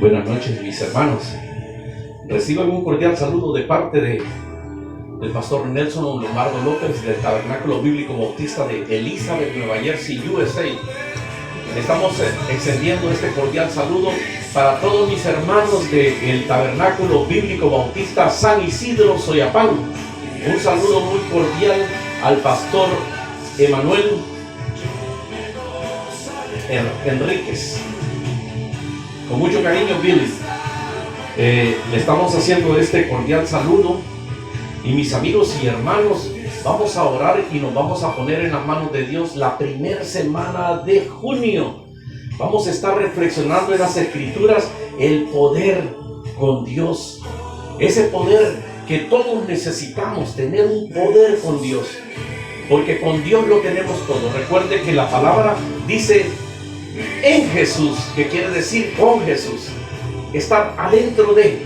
Buenas noches, mis hermanos. Reciban un cordial saludo de parte del pastor Nelson Lombardo López del Tabernáculo Bíblico Bautista de Elizabeth, Nueva Jersey, USA. Estamos extendiendo este cordial saludo para todos mis hermanos del Tabernáculo Bíblico Bautista San Isidro, Soyapán. Un saludo muy cordial al pastor Emanuel Enríquez. Con mucho cariño, Billy. Le estamos haciendo este cordial saludo. Y mis amigos y hermanos, vamos a orar y nos vamos a poner en las manos de Dios la primera semana de junio. Vamos a estar reflexionando en las Escrituras el poder con Dios. Ese poder que todos necesitamos, tener un poder con Dios. Porque con Dios lo tenemos todo. Recuerde que la palabra dice en Jesús, que quiere decir con Jesús, estar adentro de.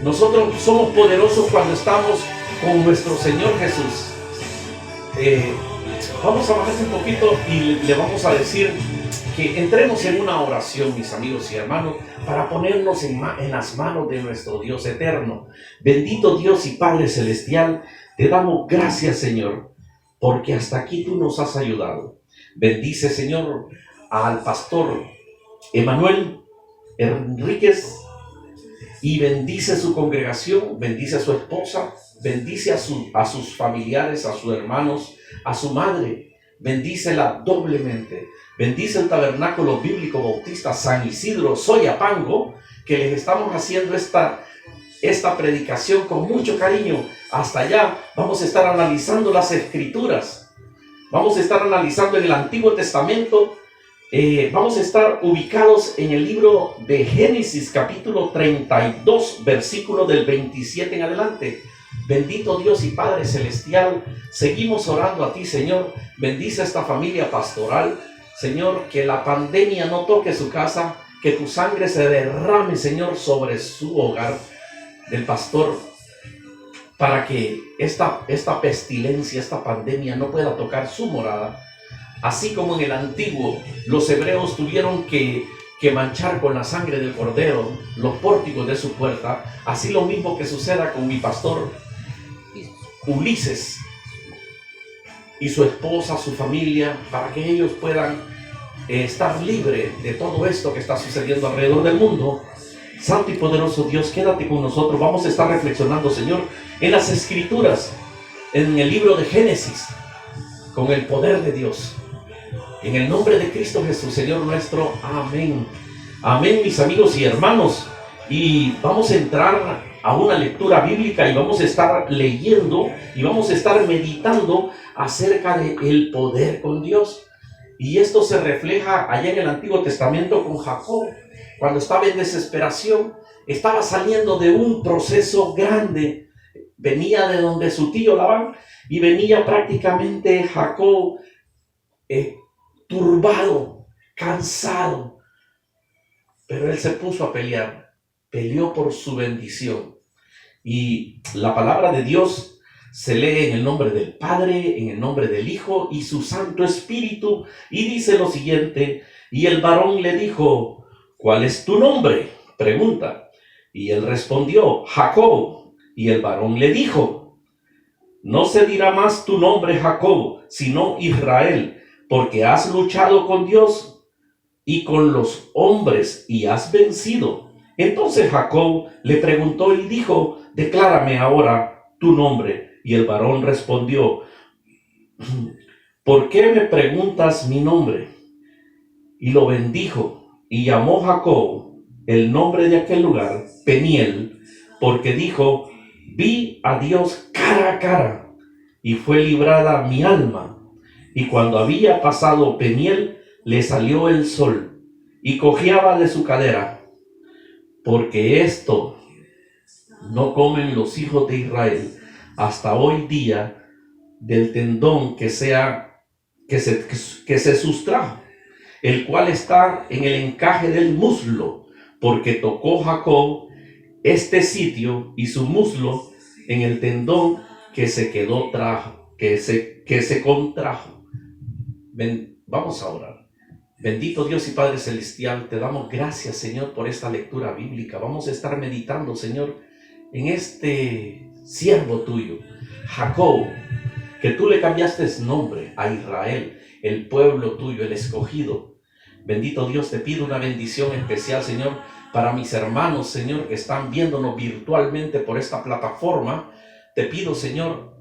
Nosotros somos poderosos cuando estamos con nuestro Señor Jesús. Vamos a bajarse un poquito y le vamos a decir que entremos en una oración, mis amigos y hermanos, para ponernos en las manos de nuestro Dios eterno. Bendito Dios y Padre Celestial, te damos gracias, Señor, porque hasta aquí tú nos has ayudado. Bendice, Señor, al pastor Emanuel Enríquez y bendice su congregación, bendice a su esposa, bendice a sus familiares, a sus hermanos, a su madre, bendícela doblemente. Bendice el Tabernáculo Bíblico Bautista San Isidro, Soyapango, que les estamos haciendo esta predicación con mucho cariño. Hasta allá vamos a estar analizando las Escrituras, vamos a estar analizando en el Antiguo Testamento. Vamos a estar ubicados en el libro de Génesis, capítulo 32, versículo del 27 en adelante. Bendito Dios y Padre Celestial, seguimos orando a ti, Señor. Bendice a esta familia pastoral, Señor, que la pandemia no toque su casa, que tu sangre se derrame, Señor, sobre su hogar del pastor, para que esta pestilencia, esta pandemia no pueda tocar su morada. Así como en el antiguo, los hebreos tuvieron que manchar con la sangre del cordero los pórticos de su puerta, así lo mismo que suceda con mi pastor Ulises y su esposa, su familia, para que ellos puedan estar libres de todo esto que está sucediendo alrededor del mundo. Santo y poderoso Dios, quédate con nosotros. Vamos a estar reflexionando, Señor, en las Escrituras, en el libro de Génesis, con el poder de Dios. En el nombre de Cristo Jesús, Señor nuestro. Amén. Amén, mis amigos y hermanos. Y vamos a entrar a una lectura bíblica y vamos a estar leyendo y vamos a estar meditando acerca del poder con Dios. Y esto se refleja allá en el Antiguo Testamento con Jacob, cuando estaba en desesperación, estaba saliendo de un proceso grande. Venía de donde su tío Labán y venía prácticamente Jacob turbado, cansado, pero él se puso a pelear, peleó por su bendición. Y la palabra de Dios se lee en el nombre del Padre, en el nombre del Hijo y su Santo Espíritu, y dice lo siguiente: y el varón le dijo, ¿cuál es tu nombre? Pregunta. Y él respondió, Jacob. Y el varón le dijo, no se dirá más tu nombre Jacob, sino Israel, porque has luchado con Dios y con los hombres y has vencido. Entonces Jacob le preguntó y dijo, declárame ahora tu nombre. Y el varón respondió, ¿por qué me preguntas mi nombre? Y lo bendijo y llamó Jacob el nombre de aquel lugar Peniel, porque dijo, vi a Dios cara a cara y fue librada mi alma. Y cuando había pasado Peniel, le salió el sol y cojeaba de su cadera, porque esto no comen los hijos de Israel hasta hoy día del tendón que se sustrajo, el cual está en el encaje del muslo, porque tocó Jacob este sitio y su muslo en el tendón que se contrajo. Vamos a orar. Bendito Dios y Padre Celestial, te damos gracias, Señor, por esta lectura bíblica. Vamos a estar meditando, Señor, en este siervo tuyo, Jacob, que tú le cambiaste nombre a Israel, el pueblo tuyo, el escogido. Bendito Dios, te pido una bendición especial, Señor, para mis hermanos, Señor, que están viéndonos virtualmente por esta plataforma. Te pido, Señor,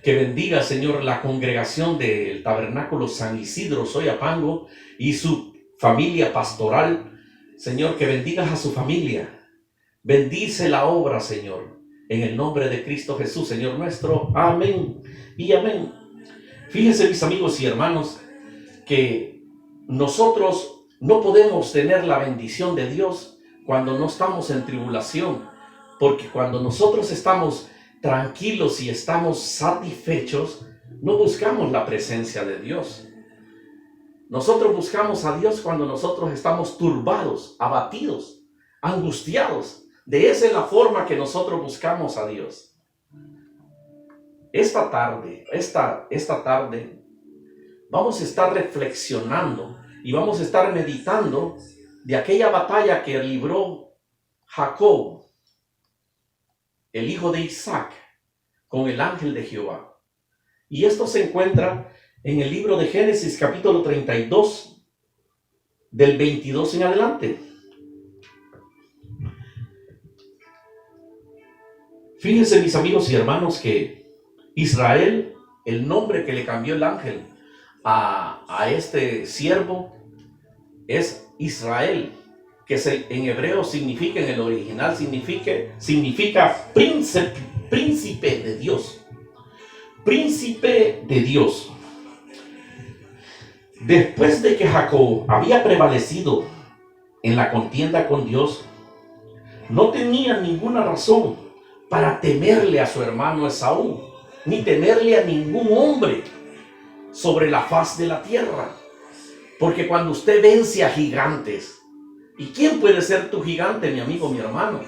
que bendiga, Señor, la congregación del Tabernáculo San Isidro Soyapango y su familia pastoral. Señor, que bendigas a su familia. Bendice la obra, Señor, en el nombre de Cristo Jesús, Señor nuestro. Amén y amén. Fíjense, mis amigos y hermanos, que nosotros no podemos tener la bendición de Dios cuando no estamos en tribulación, porque cuando nosotros estamos tranquilos y estamos satisfechos, no buscamos la presencia de Dios. Nosotros buscamos a Dios cuando nosotros estamos turbados, abatidos, angustiados. De esa es la forma que nosotros buscamos a Dios. Esta tarde, vamos a estar reflexionando y vamos a estar meditando de aquella batalla que libró Jacob, el hijo de Isaac, con el ángel de Jehová. Y esto se encuentra en el libro de Génesis, capítulo 32, del 22 en adelante. Fíjense, mis amigos y hermanos, que Israel, el nombre que le cambió el ángel a este siervo, es Israel, que en hebreo significa, en el original significa príncipe de Dios. Príncipe de Dios. Después de que Jacob había prevalecido en la contienda con Dios, no tenía ninguna razón para temerle a su hermano Esaú, ni temerle a ningún hombre sobre la faz de la tierra. Porque cuando usted vence a gigantes, ¿y quién puede ser tu gigante, mi amigo, mi hermano?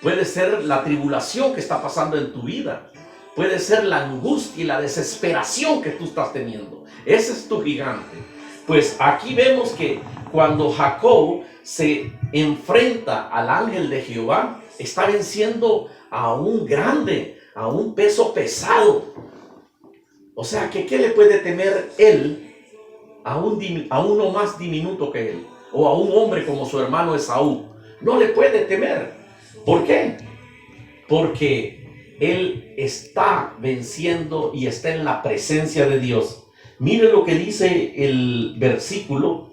Puede ser la tribulación que está pasando en tu vida. Puede ser la angustia y la desesperación que tú estás teniendo. Ese es tu gigante. Pues aquí vemos que cuando Jacob se enfrenta al ángel de Jehová, está venciendo a un grande, a un peso pesado. O sea, que ¿qué le puede temer él a uno más diminuto que él? O a un hombre como su hermano Esaú. No le puede temer. ¿Por qué? Porque él está venciendo y está en la presencia de Dios. Mire lo que dice el versículo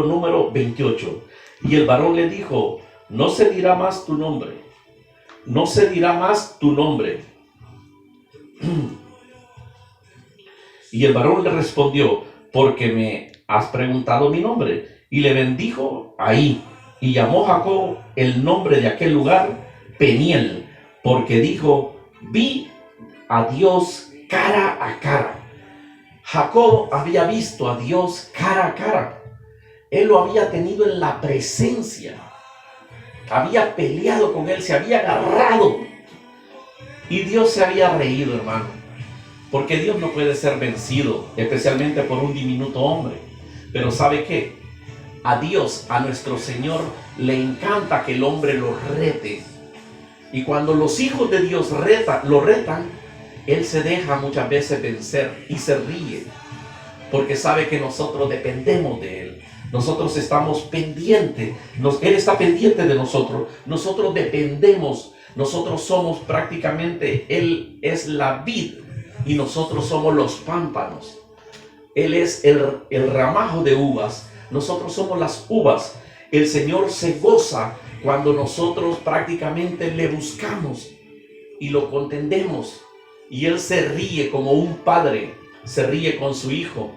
número 28. Y el varón le dijo: no se dirá más tu nombre. No se dirá más tu nombre. Y el varón le respondió: porque me has preguntado mi nombre. Y le bendijo ahí. Y llamó Jacob el nombre de aquel lugar Peniel, porque dijo: vi a Dios cara a cara. Jacob había visto a Dios cara a cara. Él lo había tenido en la presencia. Había peleado con él, se había agarrado. Y Dios se había reído, hermano. Porque Dios no puede ser vencido, especialmente por un diminuto hombre. Pero ¿sabe qué? A Dios, a nuestro Señor, le encanta que el hombre lo rete. Y cuando los hijos de Dios lo retan, Él se deja muchas veces vencer y se ríe. Porque sabe que nosotros dependemos de Él. Nosotros estamos pendientes. Él está pendiente de nosotros. Nosotros dependemos. Nosotros somos prácticamente, Él es la vid y nosotros somos los pámpanos. Él es el ramajo de uvas. Nosotros somos las uvas. El Señor se goza cuando nosotros prácticamente le buscamos y lo contendemos. Y Él se ríe como un padre se ríe con su hijo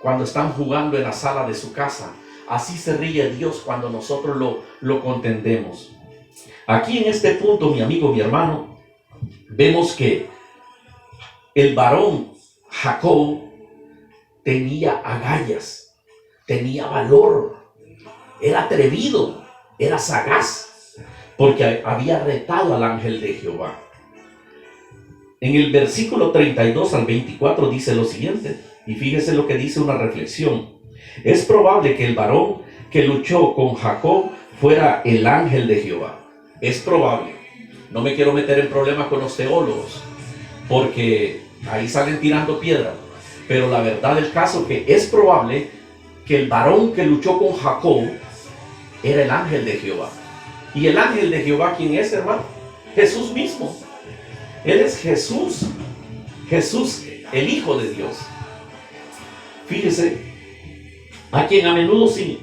cuando están jugando en la sala de su casa. Así se ríe Dios cuando nosotros lo contendemos. Aquí en este punto, mi amigo, mi hermano, vemos que el varón Jacob tenía agallas, tenía valor, era atrevido, era sagaz, porque había retado al ángel de Jehová. En el versículo 32 al 24 dice lo siguiente: Y fíjese lo que dice una reflexión. Es probable que el varón que luchó con Jacob fuera el ángel de Jehová. Es probable. No me quiero meter en problemas con los teólogos, porque ahí salen tirando piedras. Pero la verdad del caso es que es probable que el varón que luchó con Jacob era el ángel de Jehová. ¿Y el ángel de Jehová quién es, hermano? Jesús mismo. Él es Jesús. Jesús, el Hijo de Dios. Fíjese, a quien a menudo se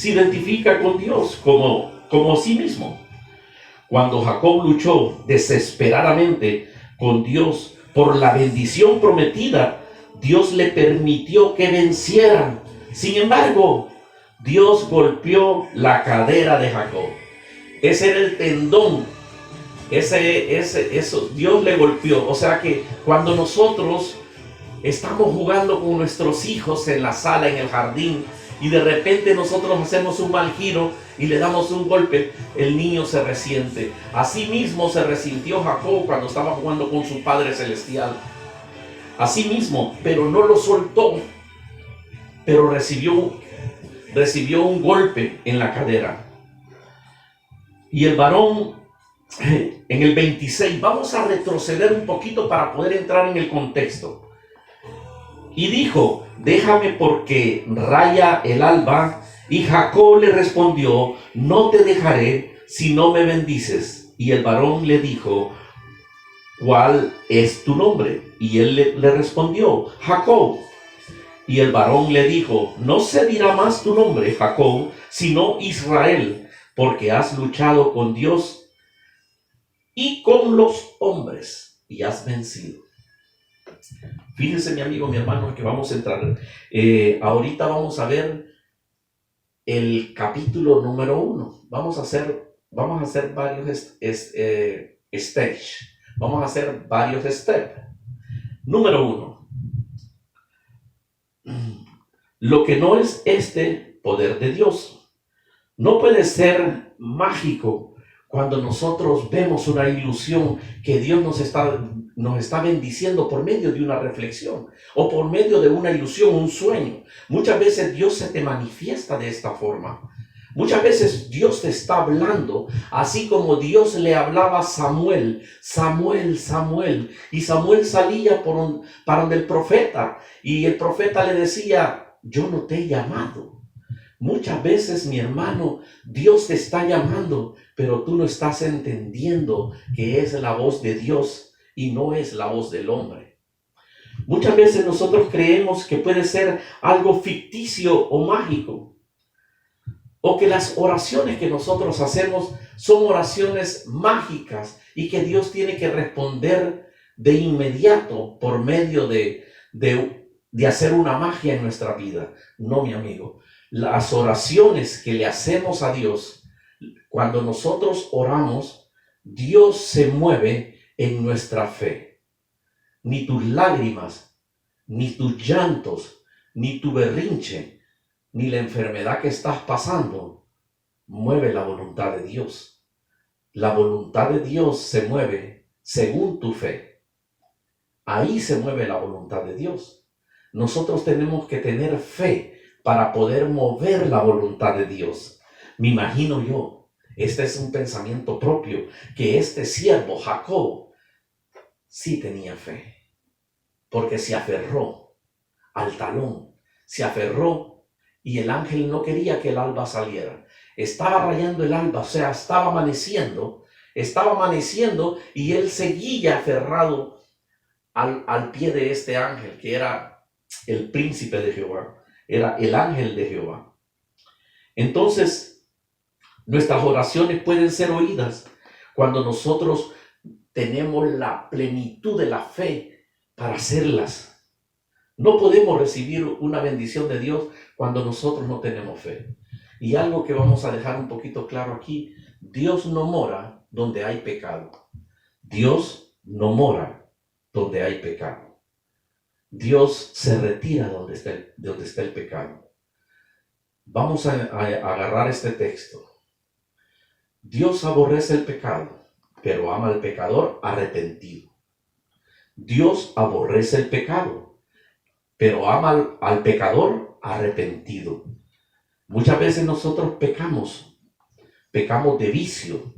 identifica con Dios como sí mismo. Cuando Jacob luchó desesperadamente con Dios por la bendición prometida, Dios le permitió que vencieran. Sin embargo, Dios golpeó la cadera de Jacob. Ese era el tendón. Eso Dios le golpeó. O sea que cuando nosotros estamos jugando con nuestros hijos en la sala, en el jardín, y de repente nosotros hacemos un mal giro y le damos un golpe, el niño se resiente. Así mismo se resintió Jacob cuando estaba jugando con su Padre Celestial. Así mismo, pero no lo soltó, pero recibió un golpe en la cadera. Y el varón, en el 26, vamos a retroceder un poquito para poder entrar en el contexto. Y dijo: déjame porque raya el alba. Y Jacob le respondió: no te dejaré si no me bendices. Y el varón le dijo: ¿cuál es tu nombre? Y él le respondió: Jacob. Y el varón le dijo: no se dirá más tu nombre Jacob, sino Israel, porque has luchado con Dios y con los hombres y has vencido. Fíjense, mi amigo, mi hermano, que vamos a entrar. Ahorita vamos a ver el capítulo número 1. Vamos a hacer varios stage. Vamos a hacer varios steps. Número 1. Lo que no es este poder de Dios. No puede ser mágico cuando nosotros vemos una ilusión que Dios nos está bendiciendo por medio de una reflexión o por medio de una ilusión, un sueño. Muchas veces Dios se te manifiesta de esta forma. Muchas veces Dios te está hablando, así como Dios le hablaba a Samuel: Samuel, Samuel. Y Samuel salía para donde el profeta, y el profeta le decía: yo no te he llamado. Muchas veces, mi hermano, Dios te está llamando, pero tú no estás entendiendo que es la voz de Dios y no es la voz del hombre. Muchas veces nosotros creemos que puede ser algo ficticio o mágico, o que las oraciones que nosotros hacemos son oraciones mágicas y que Dios tiene que responder de inmediato por medio de hacer una magia en nuestra vida. No, mi amigo. Las oraciones que le hacemos a Dios, cuando nosotros oramos, Dios se mueve en nuestra fe. Ni tus lágrimas, ni tus llantos, ni tu berrinche, ni la enfermedad que estás pasando mueve la voluntad de Dios. La voluntad de Dios se mueve según tu fe. Ahí se mueve la voluntad de Dios. Nosotros tenemos que tener fe para poder mover la voluntad de Dios. Me imagino yo, este es un pensamiento propio, que este siervo Jacob sí tenía fe, porque se aferró al talón, se aferró, y el ángel no quería que el alba saliera. Estaba rayando el alba, o sea, estaba amaneciendo, y él seguía aferrado al pie de este ángel, que era el príncipe de Jehová. Era el ángel de Jehová. Entonces, nuestras oraciones pueden ser oídas cuando nosotros tenemos la plenitud de la fe para hacerlas. No podemos recibir una bendición de Dios cuando nosotros no tenemos fe. Y algo que vamos a dejar un poquito claro aquí: Dios no mora donde hay pecado. Dios no mora donde hay pecado. Dios se retira donde está el pecado. Vamos a agarrar este texto. Dios aborrece el pecado, pero ama al pecador arrepentido. Dios aborrece el pecado, pero ama al pecador arrepentido. Muchas veces nosotros pecamos de vicio,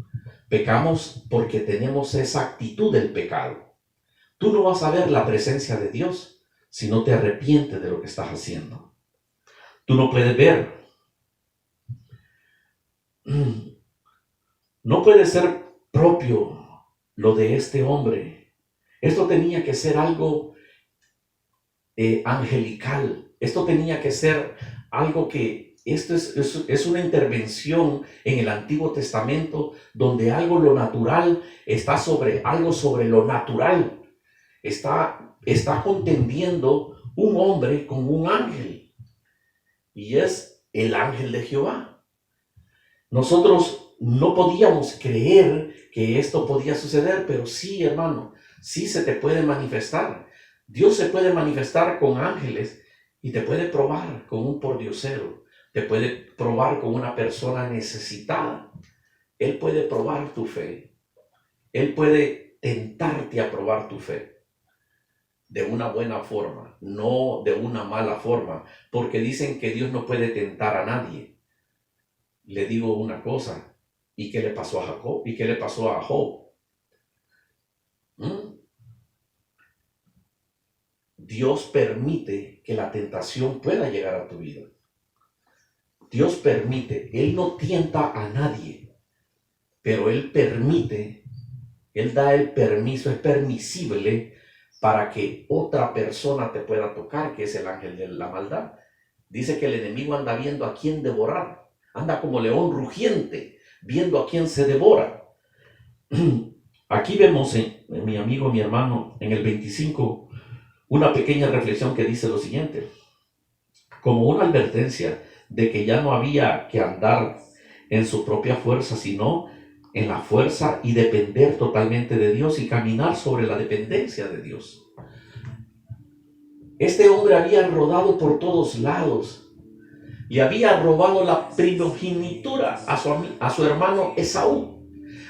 pecamos porque tenemos esa actitud del pecado. Tú no vas a ver la presencia de Dios si no te arrepientes de lo que estás haciendo. Tú no puedes ver. No puede ser propio lo de este hombre. Esto tenía que ser algo angelical. Esto tenía que ser algo que, esto es una intervención en el Antiguo Testamento donde algo lo natural está sobre algo sobre lo natural. Está contendiendo un hombre con un ángel. Y es el ángel de Jehová. Nosotros no podíamos creer que esto podía suceder, pero sí, hermano, sí se te puede manifestar. Dios se puede manifestar con ángeles y te puede probar con un pordiosero, te puede probar con una persona necesitada. Él puede probar tu fe. Él puede tentarte a probar tu fe de una buena forma, no de una mala forma, porque dicen que Dios no puede tentar a nadie. Le digo una cosa, ¿y qué le pasó a Jacob? ¿Y qué le pasó a Job? Dios permite que la tentación pueda llegar a tu vida. Dios permite, Él no tienta a nadie, pero Él permite, Él da el permiso, es permisible para que otra persona te pueda tocar, que es el ángel de la maldad. Dice que el enemigo anda viendo a quién devorar, anda como león rugiente, viendo a quién se devora. Aquí vemos, mi amigo, mi hermano, en el 25, una pequeña reflexión que dice lo siguiente: como una advertencia de que ya no había que andar en su propia fuerza, sino en la fuerza y depender totalmente de Dios y caminar sobre la dependencia de Dios. Este hombre había rodado por todos lados y había robado la primogenitura a su hermano Esaú.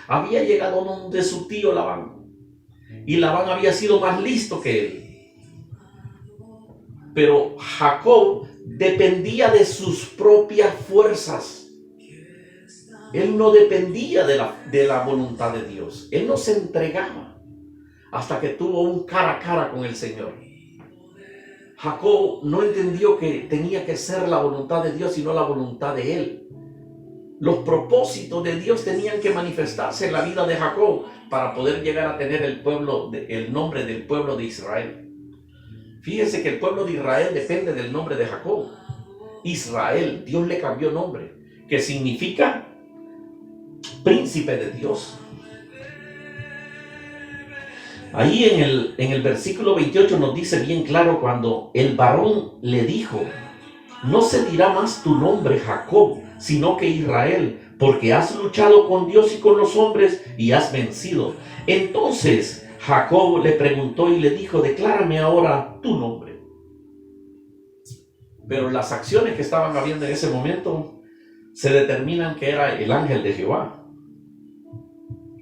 Había llegado donde su tío Labán, y Labán había sido más listo que él. Pero Jacob dependía de sus propias fuerzas. Él no dependía de la voluntad de Dios. Él no se entregaba hasta que tuvo un cara a cara con el Señor. Jacob no entendió que tenía que ser la voluntad de Dios, sino la voluntad de él. Los propósitos de Dios tenían que manifestarse en la vida de Jacob para poder llegar a tener el nombre del pueblo de Israel. Fíjense que el pueblo de Israel depende del nombre de Jacob. Israel, Dios le cambió nombre, que significa príncipe de Dios. Ahí en el versículo 28 nos dice bien claro, cuando el varón le dijo: no se dirá más tu nombre Jacob, sino que Israel, porque has luchado con Dios y con los hombres y has vencido. Entonces Jacob le preguntó y le dijo: declárame ahora tu nombre. Pero las acciones que estaban habiendo en ese momento se determinan que era el ángel de Jehová,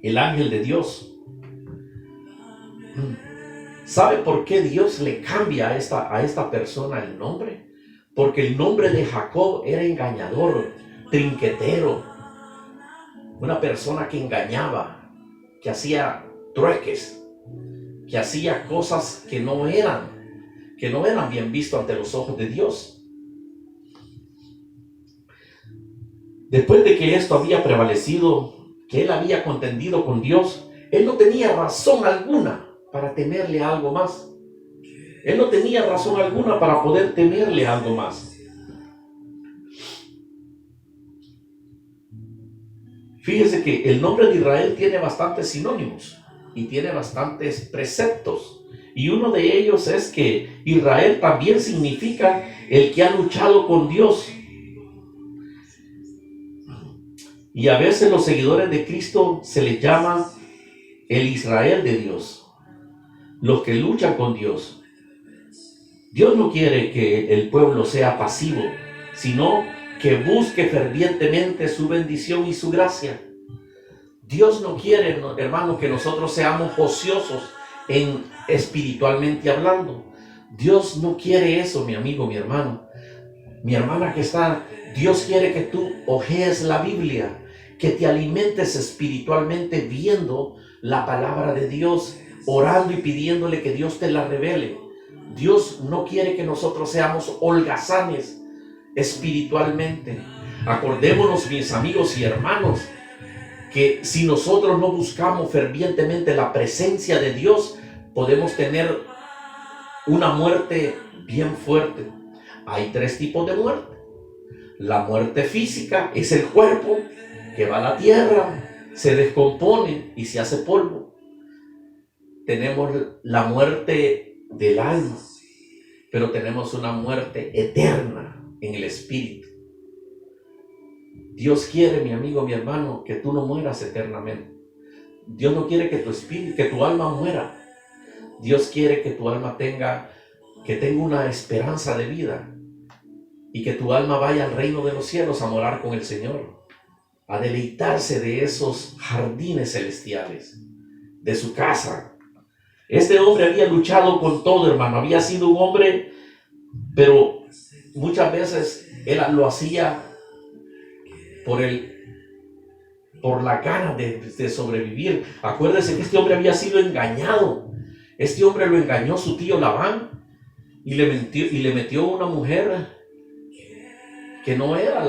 el ángel de Dios. ¿Sabe por qué Dios le cambia a esta persona el nombre? Porque el nombre de Jacob era engañador, trinquetero, una persona que engañaba, que hacía trueques, que hacía cosas que no eran bien vistas ante los ojos de Dios. Después de que esto había prevalecido, que él había contendido con Dios, él no tenía razón alguna para temerle a algo más. Él no tenía razón alguna para poder temerle a algo más. Fíjese que el nombre de Israel tiene bastantes sinónimos y tiene bastantes preceptos. Y uno de ellos es que Israel también significa el que ha luchado con Dios. Y a veces los seguidores de Cristo se les llama el Israel de Dios, los que luchan con Dios. Dios no quiere que el pueblo sea pasivo, sino que busque fervientemente su bendición y su gracia. Dios no quiere, hermano, que nosotros seamos ociosos espiritualmente hablando. Dios no quiere eso, mi amigo, mi hermano. Mi hermana que está, Dios quiere que tú hojees la Biblia, que te alimentes espiritualmente viendo la palabra de Dios, orando y pidiéndole que Dios te la revele. Dios no quiere que nosotros seamos holgazanes espiritualmente. Acordémonos, mis amigos y hermanos, que si nosotros no buscamos fervientemente la presencia de Dios, podemos tener una muerte bien fuerte. Hay tres tipos de muerte. La muerte física es el cuerpo que va a la tierra, se descompone y se hace polvo. Tenemos la muerte del alma, pero tenemos una muerte eterna en el espíritu. Dios quiere, mi amigo, mi hermano, que tú no mueras eternamente. Dios no quiere que tu espíritu, que tu alma muera. Dios quiere que tu alma tenga una esperanza de vida y que tu alma vaya al reino de los cielos a morar con el Señor, a deleitarse de esos jardines celestiales, de su casa. Este hombre había luchado con todo, hermano. Había sido un hombre, pero muchas veces él lo hacía por la gana de sobrevivir. Acuérdese que este hombre había sido engañado. Este hombre lo engañó su tío Labán y le metió una mujer que no era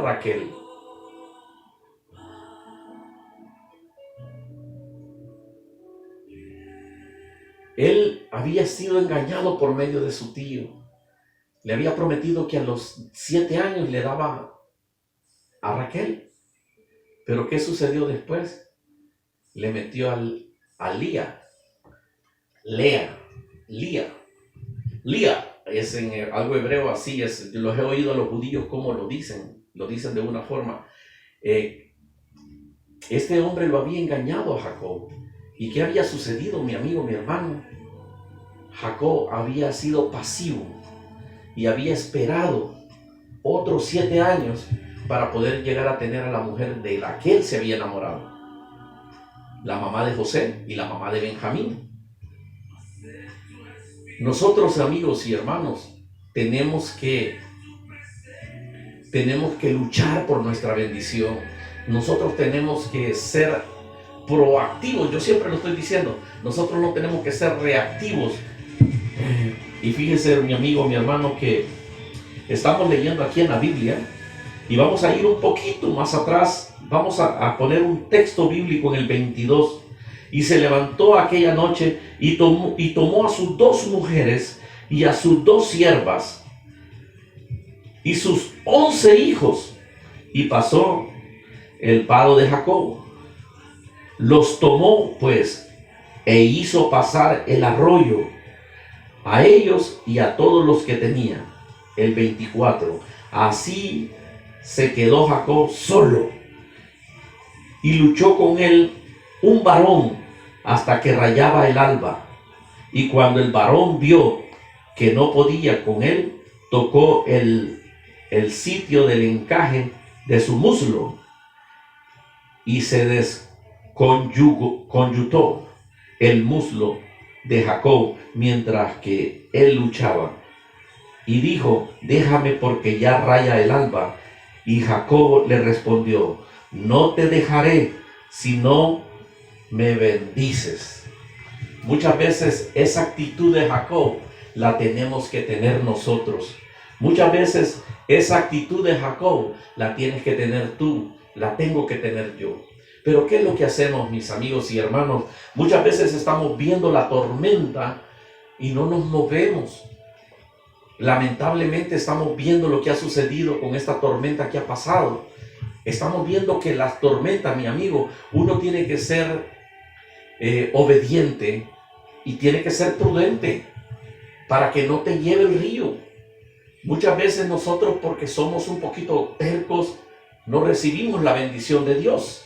Raquel. Él había sido engañado por medio de su tío. Le había prometido que a los 7 años le daba a Raquel. Pero ¿qué sucedió después? Le metió a Lía. Lía es en algo hebreo así, yo los he oído a los judíos cómo lo dicen de una forma. Este hombre lo había engañado a Jacob. ¿Y qué había sucedido, mi amigo, mi hermano? Jacob había sido pasivo y había esperado otros 7 años para poder llegar a tener a la mujer de la que él se había enamorado, la mamá de José y la mamá de Benjamín. Nosotros, amigos y hermanos, tenemos que luchar por nuestra bendición. Nosotros tenemos que ser proactivos. Yo siempre lo estoy diciendo, nosotros no tenemos que ser reactivos. Y fíjese, mi amigo, mi hermano, que estamos leyendo aquí en la Biblia y vamos a ir un poquito más atrás. Vamos a poner un texto bíblico en el 22. Y se levantó aquella noche y tomó a sus 2 mujeres y a sus 2 siervas y sus 11 hijos y pasó el vado de Jacob. Los tomó pues e hizo pasar el arroyo a ellos y a todos los que tenía. El 24. Así se quedó Jacob solo y luchó con él un varón hasta que rayaba el alba. Y cuando el varón vio que no podía con él, tocó el sitio del encaje de su muslo y se desconyutó el muslo de Jacob mientras que él luchaba. Y dijo: déjame porque ya raya el alba. Y Jacob le respondió: no te dejaré si no me bendices. Muchas veces esa actitud de Jacob la tenemos que tener nosotros. Muchas veces esa actitud de Jacob la tienes que tener tú, la tengo que tener yo. Pero ¿qué es lo que hacemos, mis amigos y hermanos? Muchas veces estamos viendo la tormenta y no nos movemos. Lamentablemente estamos viendo lo que ha sucedido con esta tormenta que ha pasado. Estamos viendo que las tormentas, mi amigo, uno tiene que ser obediente y tiene que ser prudente para que no te lleve el río. Muchas veces nosotros, porque somos un poquito tercos, no recibimos la bendición de Dios.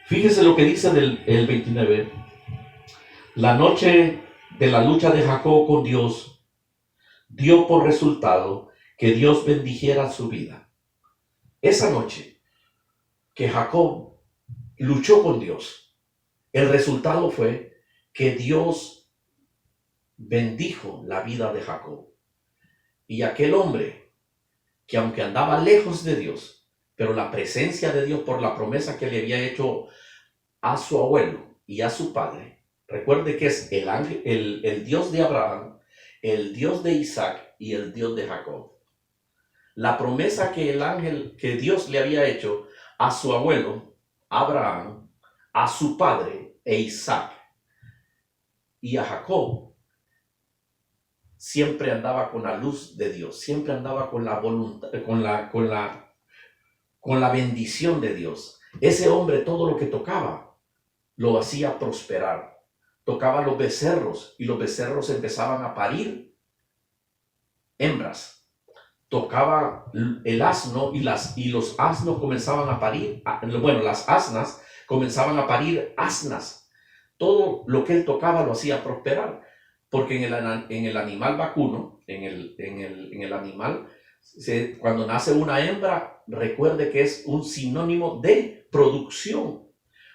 Fíjese lo que dice el 29. La noche de la lucha de Jacob con Dios dio por resultado que Dios bendijera su vida. Esa noche que Jacob luchó con Dios, el resultado fue que Dios bendijo la vida de Jacob. Y aquel hombre, que aunque andaba lejos de Dios, pero la presencia de Dios por la promesa que le había hecho a su abuelo y a su padre, recuerde que es el ángel, el Dios de Abraham, el Dios de Isaac y el Dios de Jacob. La promesa que el ángel, que Dios le había hecho a su abuelo, Abraham, a su padre e Isaac y a Jacob, siempre andaba con la luz de Dios, siempre andaba con la voluntad, con la bendición de Dios. Ese hombre todo lo que tocaba lo hacía prosperar. Tocaba los becerros y los becerros empezaban a parir hembras. Tocaba el asno y los asnos comenzaban a parir, bueno, las asnas comenzaban a parir asnas. Todo lo que él tocaba lo hacía prosperar, porque en el animal vacuno, en el animal, cuando nace una hembra, recuerde que es un sinónimo de producción.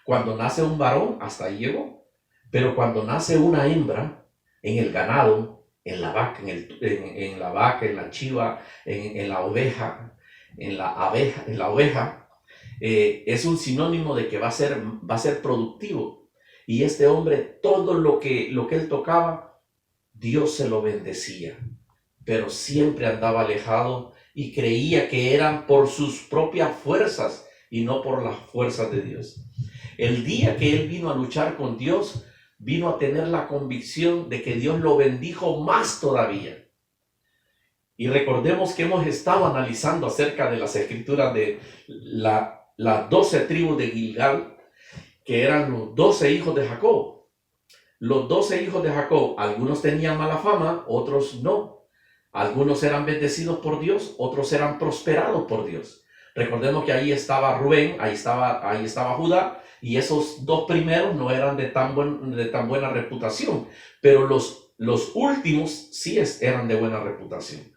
Cuando nace un varón, hasta ahí llegó, pero cuando nace una hembra, en el ganado, en la vaca, en la vaca, en la chiva, en la oveja, en la oveja, es un sinónimo de que va a ser productivo. Y este hombre, todo lo que él tocaba, Dios se lo bendecía, pero siempre andaba alejado y creía que eran por sus propias fuerzas y no por las fuerzas de Dios. El día que él vino a luchar con Dios, vino a tener la convicción de que Dios lo bendijo más todavía. Y recordemos que hemos estado analizando acerca de las escrituras de las 12 tribus de Gilgal, que eran los 12 hijos de Jacob. Los 12 hijos de Jacob, algunos tenían mala fama, otros no. Algunos eran bendecidos por Dios, otros eran prosperados por Dios. Recordemos que ahí estaba Rubén, ahí estaba Judá, y esos dos primeros no eran de tan buena reputación, pero los últimos sí eran de buena reputación.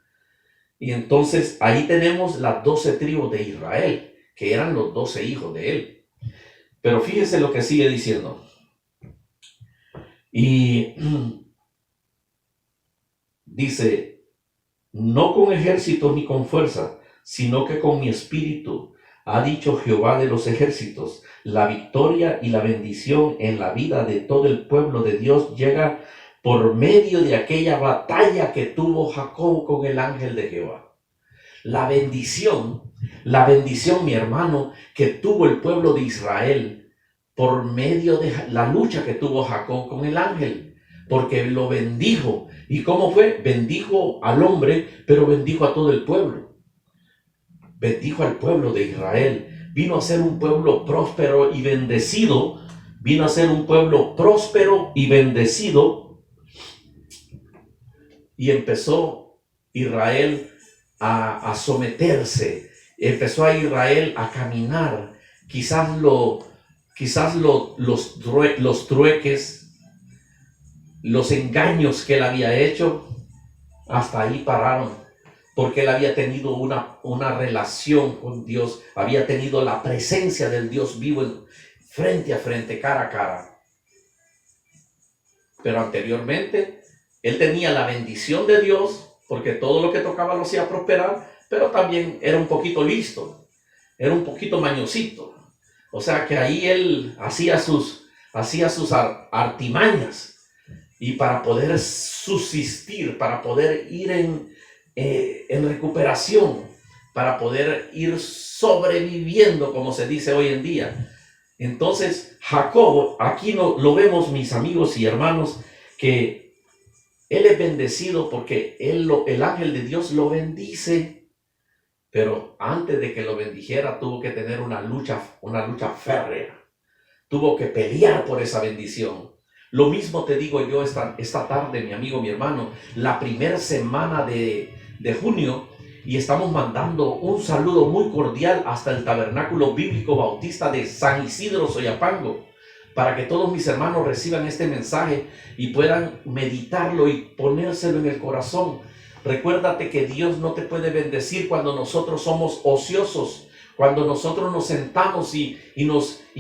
Y entonces ahí tenemos las 12 tribus de Israel, que eran los 12 hijos de él. Pero fíjese lo que sigue diciendo. Y dice, no con ejércitos ni con fuerza, sino que con mi espíritu, ha dicho Jehová de los ejércitos. La victoria y la bendición en la vida de todo el pueblo de Dios llega por medio de aquella batalla que tuvo Jacob con el ángel de Jehová. La bendición, mi hermano, que tuvo el pueblo de Israel por medio de la lucha que tuvo Jacob con el ángel, porque lo bendijo. ¿Y cómo fue? Bendijo al hombre, pero bendijo a todo el pueblo. Bendijo al pueblo de Israel. Vino a ser un pueblo próspero y bendecido. Vino a ser un pueblo próspero y bendecido. Y empezó Israel a someterse. Empezó a Israel a caminar. Quizás los trueques, los engaños que él había hecho, hasta ahí pararon. Porque él había tenido una relación con Dios, había tenido la presencia del Dios vivo frente a frente, cara a cara. Pero anteriormente, él tenía la bendición de Dios, porque todo lo que tocaba lo hacía prosperar, pero también era un poquito listo, era un poquito mañosito. O sea que ahí él hacía sus artimañas, y para poder subsistir, para poder ir en recuperación, para poder ir sobreviviendo, como se dice hoy en día. Entonces Jacob, aquí lo vemos, mis amigos y hermanos, que él es bendecido porque el ángel de Dios lo bendice, pero antes de que lo bendijera tuvo que tener una lucha férrea, tuvo que pelear por esa bendición. Lo mismo te digo yo esta tarde, mi amigo, mi hermano, la primera semana de junio, y estamos mandando un saludo muy cordial hasta el Tabernáculo Bíblico Bautista de San Isidro, Soyapango, para que todos mis hermanos reciban este mensaje y puedan meditarlo y ponérselo en el corazón. Recuérdate que Dios no te puede bendecir cuando nosotros somos ociosos, cuando nosotros nos sentamos y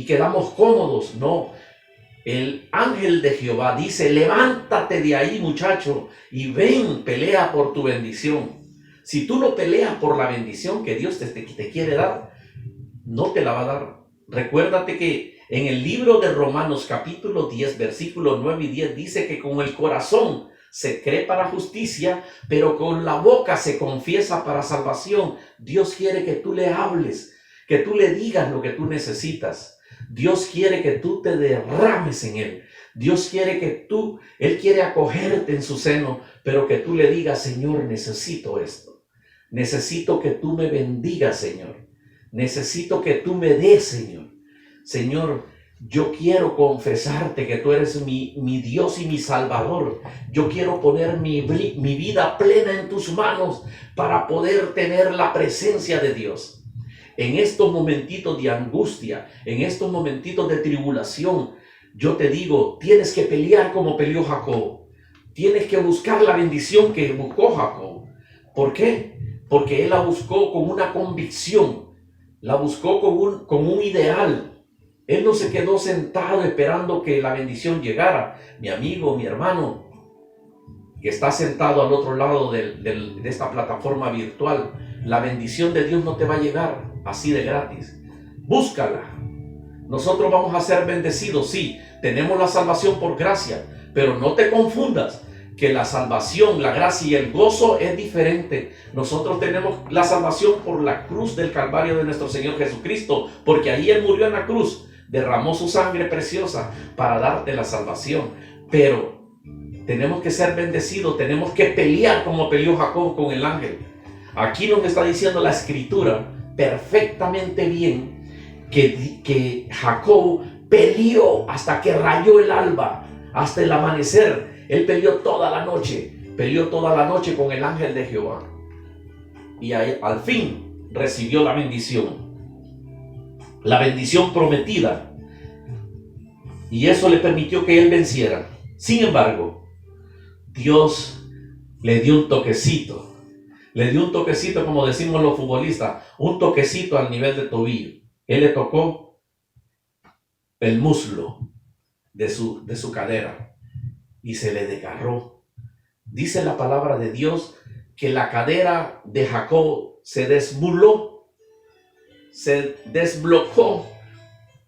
quedamos cómodos. No, el ángel de Jehová dice: levántate de ahí, muchacho, y ven, pelea por tu bendición. Si tú no peleas por la bendición que Dios te quiere dar, no te la va a dar. Recuérdate que en el libro de Romanos capítulo 10, versículos 9 y 10 dice que con el corazón se cree para justicia, pero con la boca se confiesa para salvación. Dios quiere que tú le hables, que tú le digas lo que tú necesitas. Dios quiere que tú te derrames en Él. Dios quiere que Él quiere acogerte en su seno, pero que tú le digas: Señor, necesito esto. Necesito que tú me bendigas, Señor. Necesito que tú me des, Señor. Señor, yo quiero confesarte que tú eres mi Dios y mi Salvador. Yo quiero poner mi vida plena en tus manos para poder tener la presencia de Dios. En estos momentitos de angustia, en estos momentitos de tribulación, yo te digo, tienes que pelear como peleó Jacob. Tienes que buscar la bendición que buscó Jacob. ¿Por qué? Porque él la buscó con una convicción, la buscó con un ideal. Él no se quedó sentado esperando que la bendición llegara. Mi amigo, mi hermano, que está sentado al otro lado de esta plataforma virtual, la bendición de Dios no te va a llegar así de gratis. Búscala. Nosotros vamos a ser bendecidos, sí, tenemos la salvación por gracia, pero no te confundas que la salvación, la gracia y el gozo es diferente. Nosotros tenemos la salvación por la cruz del Calvario de nuestro Señor Jesucristo, porque ahí Él murió en la cruz, derramó su sangre preciosa para darte la salvación. Pero tenemos que ser bendecidos, tenemos que pelear como peleó Jacob con el ángel. Aquí nos está diciendo la Escritura perfectamente bien que Jacob peleó hasta que rayó el alba, hasta el amanecer. Él peleó toda la noche con el ángel de Jehová. Y al fin recibió la bendición prometida. Y eso le permitió que él venciera. Sin embargo, Dios le dio un toquecito. Le dio un toquecito, como decimos los futbolistas, un toquecito al nivel de tobillo. Él le tocó el muslo de su cadera y se le desgarró. Dice la palabra de Dios que la cadera de Jacob se desmuló, se desblocó,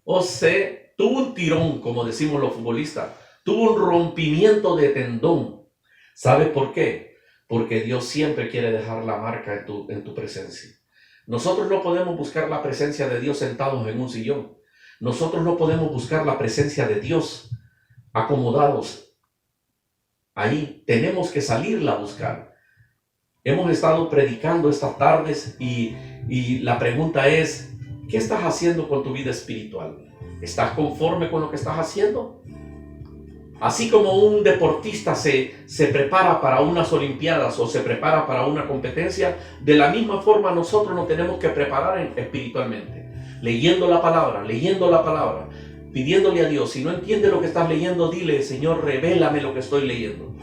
o se tuvo un tirón, como decimos los futbolistas, tuvo un rompimiento de tendón. ¿Sabe por qué? Porque Dios siempre quiere dejar la marca en tu presencia. Nosotros no podemos buscar la presencia de Dios sentados en un sillón. Nosotros no podemos buscar la presencia de Dios acomodados ahí. Tenemos que salirla a buscar. Hemos estado predicando estas tardes y la pregunta es: ¿qué estás haciendo con tu vida espiritual? ¿Estás conforme con lo que estás haciendo? Así como un deportista se prepara para unas olimpiadas o se prepara para una competencia, de la misma forma nosotros nos tenemos que preparar espiritualmente, leyendo la palabra, pidiéndole a Dios. Si no entiendes lo que estás leyendo, dile: Señor, revélame lo que estoy leyendo.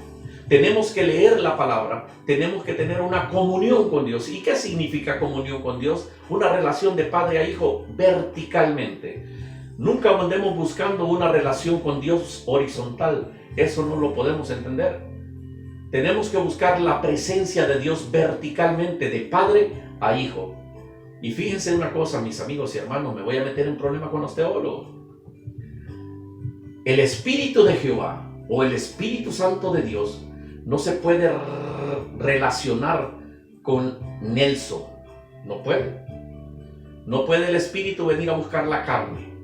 Tenemos que leer la palabra, tenemos que tener una comunión con Dios. ¿Y qué significa comunión con Dios? Una relación de padre a hijo verticalmente. Nunca andemos buscando una relación con Dios horizontal. Eso no lo podemos entender. Tenemos que buscar la presencia de Dios verticalmente, de padre a hijo. Y fíjense una cosa, mis amigos y hermanos, me voy a meter en problema con los teólogos. El Espíritu de Jehová o el Espíritu Santo de Dios no se puede relacionar con Nelson. No puede. No puede el Espíritu venir a buscar la carne.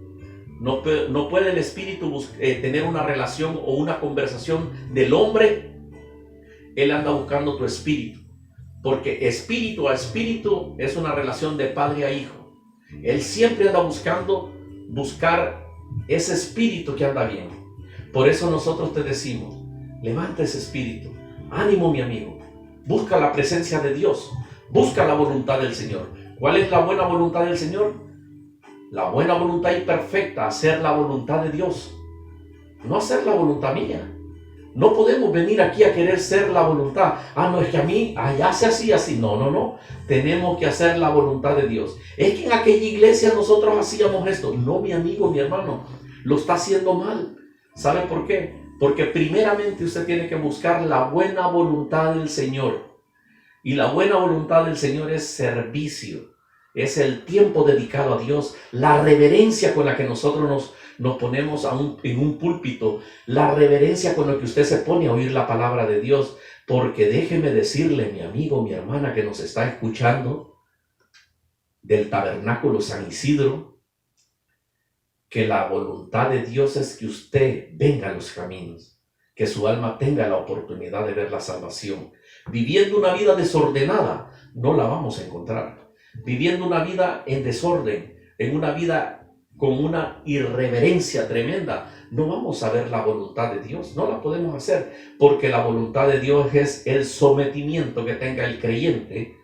No puede el Espíritu tener una relación o una conversación del hombre. Él anda buscando tu espíritu. Porque espíritu a espíritu es una relación de padre a hijo. Él siempre anda buscar ese espíritu que anda bien. Por eso nosotros te decimos: levanta ese espíritu. Ánimo, mi amigo. Busca la presencia de Dios. Busca la voluntad del Señor. ¿Cuál es la buena voluntad del Señor? La buena voluntad y perfecta, hacer la voluntad de Dios. No hacer la voluntad mía. No podemos venir aquí a querer ser la voluntad. No, es que a mí allá se hacía así. No. Tenemos que hacer la voluntad de Dios. Es que en aquella iglesia nosotros hacíamos esto. No, mi amigo, mi hermano. Lo está haciendo mal. ¿Sabe por qué? Porque primeramente usted tiene que buscar la buena voluntad del Señor. Y la buena voluntad del Señor es servicio. Es el tiempo dedicado a Dios, la reverencia con la que nosotros nos ponemos en un púlpito, la reverencia con la que usted se pone a oír la palabra de Dios. Porque déjeme decirle, mi amigo, mi hermana que nos está escuchando del Tabernáculo San Isidro, que la voluntad de Dios es que usted venga a los caminos, que su alma tenga la oportunidad de ver la salvación. Viviendo una vida desordenada, no la vamos a encontrar. Viviendo una vida en desorden, en una vida con una irreverencia tremenda, no vamos a ver la voluntad de Dios, no la podemos hacer, porque la voluntad de Dios es el sometimiento que tenga el creyente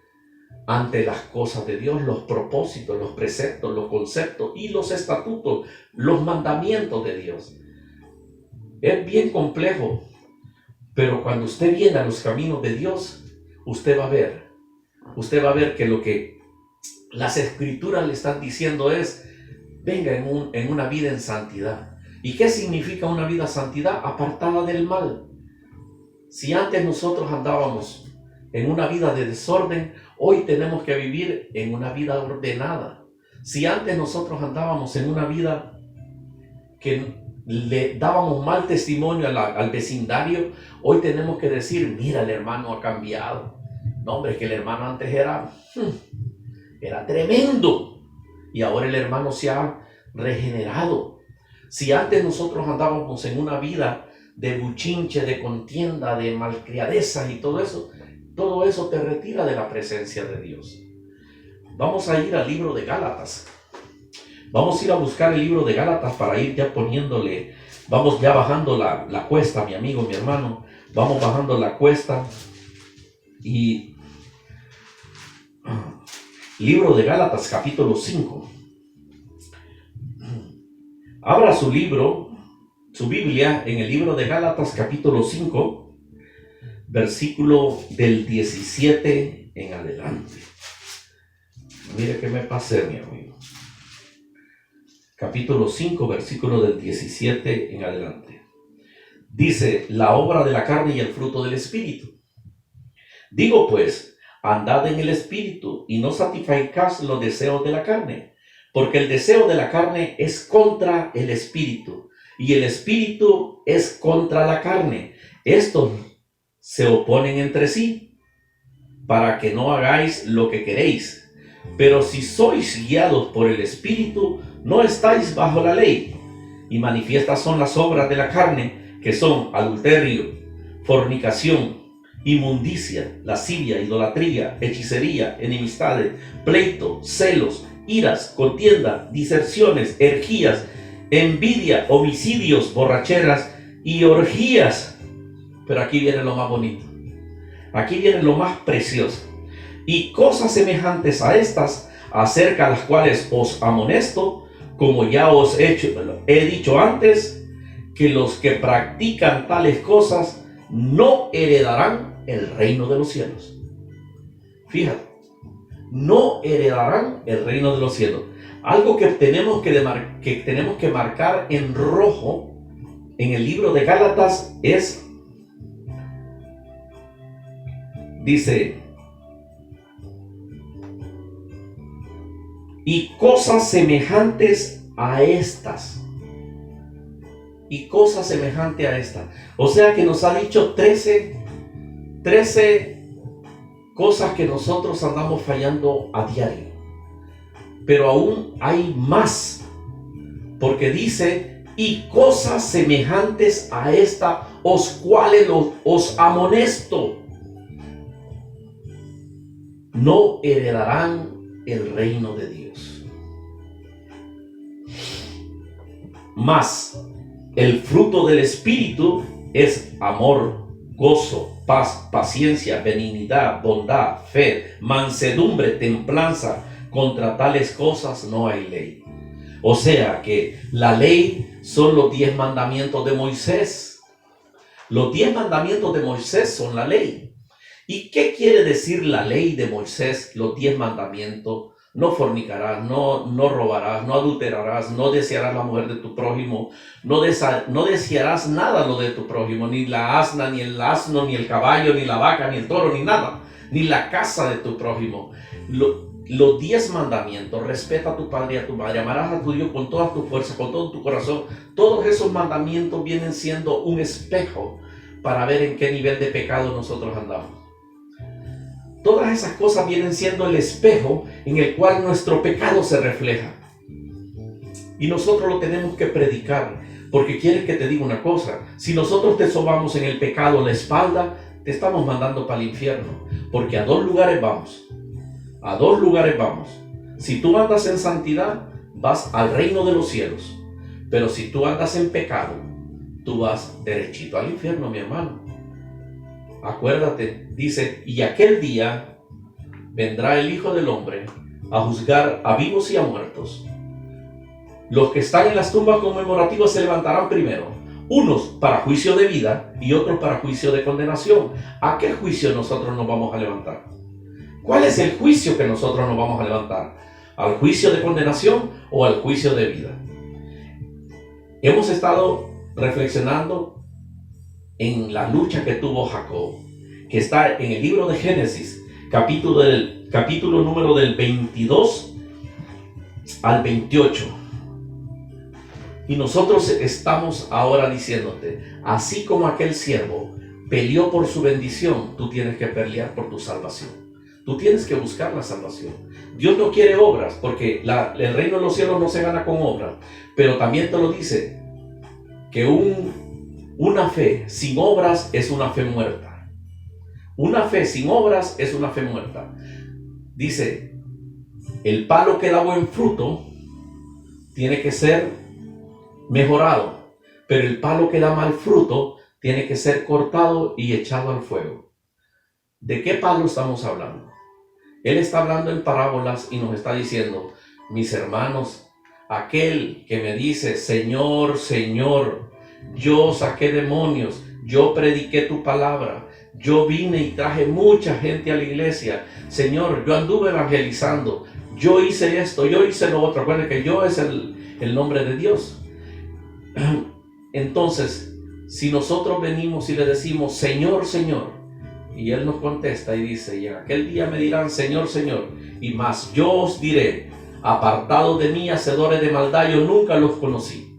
ante las cosas de Dios, los propósitos, los preceptos, los conceptos y los estatutos, los mandamientos de Dios. Es bien complejo, pero cuando usted viene a los caminos de Dios, usted va a ver que lo que las escrituras le están diciendo es: venga en una vida en santidad. ¿Y qué significa una vida santidad? Apartada del mal. Si antes nosotros andábamos en una vida de desorden, hoy tenemos que vivir en una vida ordenada. Si antes nosotros andábamos en una vida que le dábamos mal testimonio al vecindario, hoy tenemos que decir: mira, el hermano ha cambiado. No, hombre, es que el hermano antes era tremendo y ahora el hermano se ha regenerado. Si antes nosotros andábamos en una vida de buchinche, de contienda, de malcriadezas y todo eso te retira de la presencia de Dios. Vamos a ir al libro de Gálatas. Vamos a ir a buscar el libro de Gálatas para ir ya poniéndole, vamos ya bajando la cuesta, mi amigo, mi hermano. Vamos bajando la cuesta y libro de Gálatas, capítulo 5. Abra su Biblia en el libro de Gálatas, capítulo 5, versículo del 17 en adelante. Mire que me pasé, mi amigo. Capítulo 5, versículo del 17 en adelante. Dice: la obra de la carne y el fruto del Espíritu. Digo pues, andad en el Espíritu y no satisfagáis los deseos de la carne, porque el deseo de la carne es contra el Espíritu y el Espíritu es contra la carne. Estos se oponen entre sí para que no hagáis lo que queréis. Pero si sois guiados por el Espíritu, no estáis bajo la ley. Y manifiestas son las obras de la carne, que son adulterio, fornicación, inmundicia, lascivia, idolatría, hechicería, enemistades, pleito, celos, iras, contienda, diserciones, herejías, envidia, homicidios, borracheras y orgías. Pero aquí viene lo más bonito. Aquí viene lo más precioso. Y cosas semejantes a estas, acerca de las cuales os amonesto, como ya os he dicho antes, que los que practican tales cosas no heredarán el reino de los cielos. Fíjate, no heredarán el reino de los cielos. Algo que tenemos que marcar en rojo en el libro de Gálatas es, dice: y cosas semejantes a estas. Y cosas semejantes a estas. O sea que nos ha dicho 13 cosas que nosotros andamos fallando a diario. Pero aún hay más. Porque dice: y cosas semejantes a esta, os cuales os amonesto, no heredarán el reino de Dios. Mas el fruto del Espíritu es amor, gozo, paz, paciencia, benignidad, bondad, fe, mansedumbre, templanza. Contra tales cosas no hay ley. O sea que la ley son los 10 mandamientos de Moisés. Los 10 mandamientos de Moisés son la ley. ¿Y qué quiere decir la ley de Moisés, los 10 mandamientos no fornicarás, no robarás, no adulterarás, no desearás la mujer de tu prójimo, no desearás nada lo de tu prójimo, ni la asna, ni el asno, ni el caballo, ni la vaca, ni el toro, ni nada, ni la casa de tu prójimo. Los 10 mandamientos: respeta a tu padre y a tu madre, amarás a tu Dios con toda tu fuerza, con todo tu corazón. Todos esos mandamientos vienen siendo un espejo para ver en qué nivel de pecado nosotros andamos. Todas esas cosas vienen siendo el espejo en el cual nuestro pecado se refleja. Y nosotros lo tenemos que predicar, porque quieres que te diga una cosa: si nosotros te sobamos en el pecado la espalda, te estamos mandando para el infierno, porque a 2 lugares vamos. A 2 lugares vamos. Si tú andas en santidad, vas al reino de los cielos. Pero si tú andas en pecado, tú vas derechito al infierno, mi hermano. Acuérdate, dice: y aquel día vendrá el Hijo del Hombre a juzgar a vivos y a muertos. Los que están en las tumbas conmemorativas se levantarán primero, unos para juicio de vida y otros para juicio de condenación. ¿A qué juicio nosotros nos vamos a levantar? ¿Cuál es el juicio que nosotros nos vamos a levantar? ¿Al juicio de condenación o al juicio de vida? Hemos estado reflexionando en la lucha que tuvo Jacob, que está en el libro de Génesis, capítulo número del 22 al 28. Y nosotros estamos ahora diciéndote: así como aquel siervo peleó por su bendición, tú tienes que pelear por tu salvación. Tú tienes que buscar la salvación. Dios no quiere obras, porque el reino de los cielos no se gana con obras. Pero también te lo dice, que una fe sin obras es una fe muerta. Una fe sin obras es una fe muerta. Dice: el palo que da buen fruto tiene que ser mejorado, pero el palo que da mal fruto tiene que ser cortado y echado al fuego. ¿De qué palo estamos hablando? Él está hablando en parábolas y nos está diciendo: mis hermanos, aquel que me dice: Señor, Señor, yo saqué demonios, yo prediqué tu palabra, yo vine y traje mucha gente a la iglesia, Señor, yo anduve evangelizando, yo hice esto, yo hice lo otro. Acuérdense que yo es el nombre de Dios. Entonces, si nosotros venimos y le decimos: Señor, Señor, y Él nos contesta y dice: y en aquel día me dirán: Señor, Señor, y más yo os diré: apartados de mí, hacedores de maldad, yo nunca los conocí.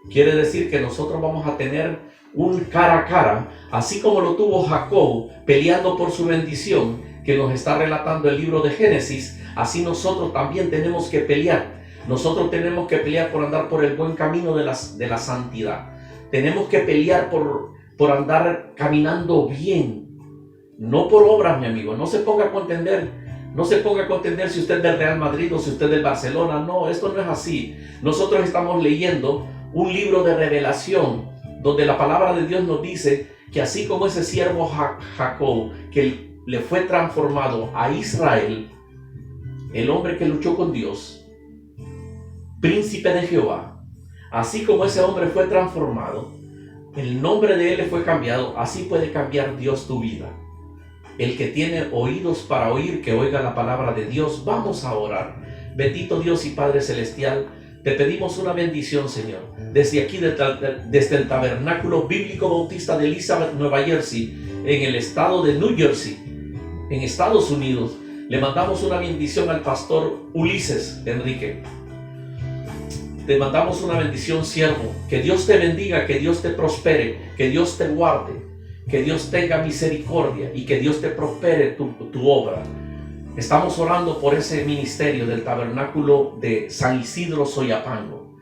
Quiere decir que nosotros vamos a tener un cara a cara, así como lo tuvo Jacob peleando por su bendición, que nos está relatando el libro de Génesis. Así nosotros también tenemos que pelear. Nosotros tenemos que pelear por andar por el buen camino de la santidad. Tenemos que pelear por andar caminando bien, no por obras, mi amigo. No se ponga a contender si usted es del Real Madrid o si usted es del Barcelona. No, esto no es así. Nosotros estamos leyendo un libro de revelación donde la palabra de Dios nos dice que así como ese siervo Jacob, que le fue transformado a Israel, el hombre que luchó con Dios, príncipe de Jehová, así como ese hombre fue transformado, el nombre de él le fue cambiado, así puede cambiar Dios tu vida. El que tiene oídos para oír, que oiga la palabra de Dios. Vamos a orar. Bendito Dios y Padre Celestial, te pedimos una bendición, Señor. Desde aquí, desde el Tabernáculo Bíblico Bautista de Elizabeth, Nueva Jersey, en el estado de New Jersey, en Estados Unidos, le mandamos una bendición al pastor Ulises Enrique. Te mandamos una bendición, siervo. Que Dios te bendiga, que Dios te prospere, que Dios te guarde, que Dios tenga misericordia y que Dios te prospere tu obra. Estamos orando por ese ministerio del Tabernáculo de San Isidro Soyapango.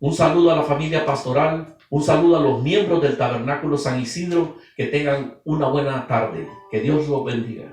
Un saludo a la familia pastoral, un saludo a los miembros del Tabernáculo San Isidro. Que tengan una buena tarde. Que Dios los bendiga.